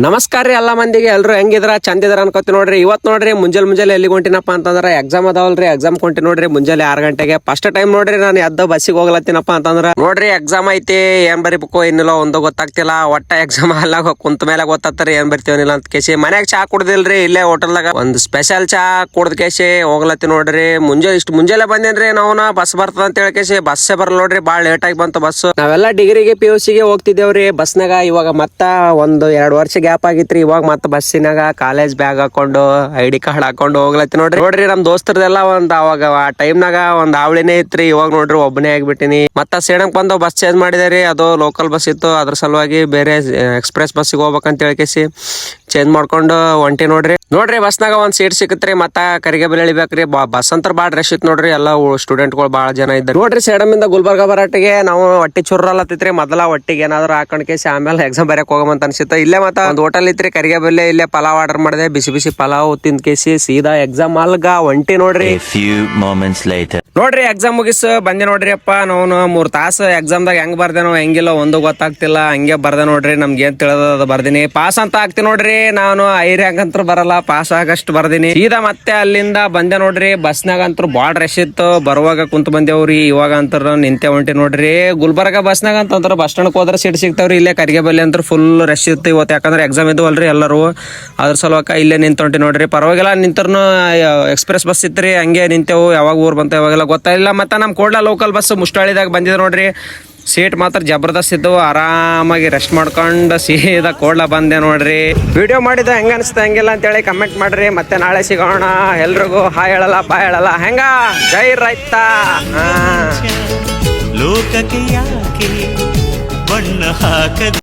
ನಮಸ್ಕಾರ ರೀ ಎಲ್ಲ ಮಂದಿಗೆ. ಎಲ್ಲರೂ ಹೆಂಗಿದ್ರ ಚಂದಿದ್ರ ಅನ್ಕೋತಿ ನೋಡ್ರಿ. ಇವತ್ತು ನೋಡ್ರಿ ಮುಂಜಾನೆ ಎಲ್ಲಿ ಹೊಂಟಿನಪ್ಪ ಅಂತಂದ್ರೆ ಎಕ್ಸಾಮ್ ಅದಾವಲ್ರಿ, ಎಕ್ಸಾಮ್ ಕೊಂಟಿ ನೋಡ್ರಿ. ಮುಂಜಾನೆ 6 ಗಂಟೆಗೆ ಫಸ್ಟ್ ಟೈಮ್ ನೋಡ್ರಿ ನಾನು ಎದ್ದ ಬಸ್ಸಿಗೆ ಹೋಗ್ಲತ್ತೀನಪ್ಪ ಅಂತಂದ್ರ ನೋಡ್ರಿ ಎಕ್ಸಾಮ್ ಐತಿ. ಏನ್ ಬರಿಬೇಕು ಏನಿಲ್ಲ ಒಂದು ಗೊತ್ತಾಗ್ತಿಲ್ಲ. ಒಟ್ಟ ಎಕ್ಸಾಮ್ ಹಾಲಾಗ ಕುಂತ ಮೇಲೆ ಗೊತ್ತಾಗ್ತಾರ ಏನ್ ಬರ್ತೀವನಿಲ್ಲ ಅಂತ ಕೇಸಿ ಮನ್ಯಾಗ ಚಾ ಕುಡ್ದಿಲ್ರಿ. ಇಲ್ಲೇ ಹೋಟೆಲ್ದಾಗ ಒಂದು ಸ್ಪೆಷಲ್ ಚಾ ಕುಡ್ದ ಕೇಸಿ ಹೋಗ್ಲತ್ತಿ ನೋಡ್ರಿ. ಮುಂಜಾನೆ ಬಂದೇನ್ರಿ ನಾವು ಬಸ್ ಬರ್ತದ ಅಂತ ಹೇಳಿ ಕೇಸಿ ಬಸ್ಸೇ ಬರಲ್ಲ ನೋಡ್ರಿ. ಬಾಳ್ ಲೇಟ್ ಆಗಿ ಬಂತು ಬಸ್. ನಾವೆಲ್ಲ ಡಿಗ್ರಿಗೆ PUC ಗೆ ಹೋಗ್ತಿದ್ದೇವ್ರಿ ಬಸ್ನಾಗ. ಇವಾಗ ಮತ್ತ 1-2 ವರ್ಷ ಗ್ಯಾಪ್ ಆಗಿತ್ರಿ. ಇವಾಗ ಮತ್ತ ಬಸ್ಸಿನಾಗ ಕಾಲೇಜ್ ಬ್ಯಾಗ್ ಹಾಕೊಂಡು ID ಕಾರ್ಡ್ ಹಾಕೊಂಡು ಹೋಗ್ಲತ್ತಿ ನೋಡ್ರಿ. ನಮ್ ದೋಸ್ತರದೆಲ್ಲ ಅವಾಗ ಆ ಟೈಮ್ನಾಗ ಒಂದ್ ಆವಳಿನೇ ಇತ್ರಿ. ಇವಾಗ ನೋಡ್ರಿ ಒಬ್ಬನೇ ಆಗ್ಬಿಟ್ಟಿನಿ. ಮತ್ತ ಸೇಣಕ್ ಬಂದು ಬಸ್ ಚೇಂಜ್ ಮಾಡಿದಾರಿ. ಅದು ಲೋಕಲ್ ಬಸ್ ಇತ್ತು, ಅದ್ರ ಸಲುವಾಗಿ ಬೇರೆ ಎಕ್ಸ್ಪ್ರೆಸ್ ಬಸ್ಸಿಗೆ ಹೋಗ್ಬೇಕಂತ ಹೇಳ್ಕೇಸಿ ಚೇಂಜ್ ಮಾಡ್ಕೊಂಡು ಹೊಂಟಿ ನೋಡ್ರಿ ಬಸ್ನಾಗ ಒಂದ್ ಸೀಟ್ ಸಿಕ್ಕತ್ರಿ. ಮತ್ತ ಕರಿಗೇಬಲ್ ಇಳಿಬೇಕ್ರಿ. ಬಸ್ ಅಂತ ಬಾಳ ರಶ್ ಇತ್ತು ನೋಡ್ರಿ. ಎಲ್ಲ ಸ್ಟೂಡೆಂಟ್ಗಳು ಬಾಳ ಜನ ಇದ್ದಾರೆ ನೋಡ್ರಿ. ಸೇಡಮಿಂದ ಗುಲ್ಬರ್ಗ ಬರಾಟಿಗೆ ನಾವು ಹೊಟ್ಟಿ ಚುರ್ರಲ್ಲತ್ತಿತ್ರಿ. ಮೊದಲ ಹೊಟ್ಟಿಗೆ ಏನಾದ್ರು ಹಾಕೊಂಡ್ ಕೇಸಿ ಆಮೇಲೆ ಎಕ್ಸಾಮ್ ಬರಕ್ ಹೋಗಮಂತ ಅನ್ಸಿತ್ತು. ಇಲ್ಲೇ ಮತ್ತ ಒಂದ್ ಹೋಟೆಲ್ ಇತ್ರಿ ಕರಿಗೇಬಲ್ಲಿ. ಇಲ್ಲೇ ಪಲಾವ್ ಆರ್ಡರ್ ಮಾಡಿದೆ. ಬಿಸಿ ಪಲಾವ್ ತಿಂದ್ ಕೇಸಿ ಸೀದಾ ಎಕ್ಸಾಮ್ ಅಲ್ಗ ಹೊಂಟಿ ನೋಡ್ರಿ. ನೋಡ್ರಿ ಎಕ್ಸಾಮ್ ಮುಗಿಸ್ ಬಂದೆ ನೋಡ್ರಿ. ಅಪ್ಪ ನಾವು 3 ತಾಸು ಎಕ್ಸಾಮ್ದಾಗ ಹೆಂಗ್ ಬರ್ದೇನೋ ಹೆಂಗಿಲ್ಲ ಒಂದು ಗೊತ್ತಾಗ್ತಿಲ್ಲ. ಹಂಗೆ ಬರ್ದೆ ನೋಡ್ರಿ. ನಮ್ಗೆ ಏನ್ ತಿಳಿದ ಬರ್ದಿನಿ. ಪಾಸ್ ಅಂತ ಆಗ್ತಿ ನೋಡ್ರಿ. ನಾನು ರ್ಯಾಂಕ್ ಅಂತೂ ಬರಲ್ಲ, ಪಾಸ್ ಆಗಷ್ಟು ಬರ್ದಿನಿ. ಸೀದಾ ಮತ್ತೆ ಅಲ್ಲಿಂದ ಬಂದೆ ನೋಡ್ರಿ. ಬಸ್ನಾಗ ಅಂತೂ ಬಾಳ್ ರಶ್ ಇತ್ತು. ಬರುವಾಗ ಕುಂತ ಬಂದೇವ್ರಿ. ಇವಾಗ ಅಂತರ ನಿಂತೆ ಹೊಂಟಿ ನೋಡ್ರಿ. ಗುಲ್ಬರ್ಗ ಬಸ್ನಾಗ ಅಂತಂದ್ರ ಬಸ್ ಸ್ಟ್ಯಾಂಡ್ ಹೋದ್ರೆ ಸೀಟ್ ಸಿಗ್ತಾವ್ರಿ. ಇಲ್ಲೇ ಕರಿಗೇಬಲ್ಲಿ ಅಂತ ಫುಲ್ ರಶ್ ಇತ್ತು ಇವತ್ತು. ಯಾಕಂದ್ರೆ ಎಕ್ಸಾಮ್ ಇದ್ವಲ್ರಿ ಎಲ್ಲರೂ. ಅದ್ರ ಸಲುವಾಗಿ ಇಲ್ಲೇ ನಿಂತೊಂಟಿ ನೋಡ್ರಿ. ಪರವಾಗಿಲ್ಲ ನಿಂತರ್ನು ಎಕ್ಸ್ಪ್ರೆಸ್ ಬಸ್ ಇತ್ರಿ. ಹಂಗೆ ನಿಂತೆವು. ಯಾವಾಗ ಊರ್ ಬಂತ ಯಾವಾಗೆಲ್ಲ ಗೊತ್ತಾಗಿಲ್ಲ. ಮತ್ತೆ ನಮ್ ಕೋಡ್ಲ ಲೋಕಲ್ ಬಸ್ ಮುಷ್ಟಾಳಿದಾಗ ಬಂದಿದೆ ನೋಡ್ರಿ. ಸೀಟ್ ಮಾತ್ರ ಜಬರ್ದಸ್ತ್ ಇದ್ದವು. ಆರಾಮಾಗಿ ರೆಸ್ಟ್ ಮಾಡ್ಕೊಂಡು ಸೀದಾ ಕೋಡ್ಲ ಬಂದೆ ನೋಡ್ರಿ. ವಿಡಿಯೋ ಮಾಡಿದ ಹೆಂಗ ಅನಿಸ್ತ ಹೆಂಗಿಲ್ಲ ಅಂತೇಳಿ ಕಮೆಂಟ್ ಮಾಡ್ರಿ. ಮತ್ತೆ ನಾಳೆ ಸಿಗೋಣ. ಎಲ್ರಿಗೂ ಹಾಯ್ ಹೇಳಲ್ಲ ಬಾಯ್ ಹೇಳಲ್ಲ. ಹೆಂಗ ಜೈ ರೈತ. ಲೋಕಕ್ಕೆ ಯಾಕೆ ಬಣ್ಣ ಹಾಕದ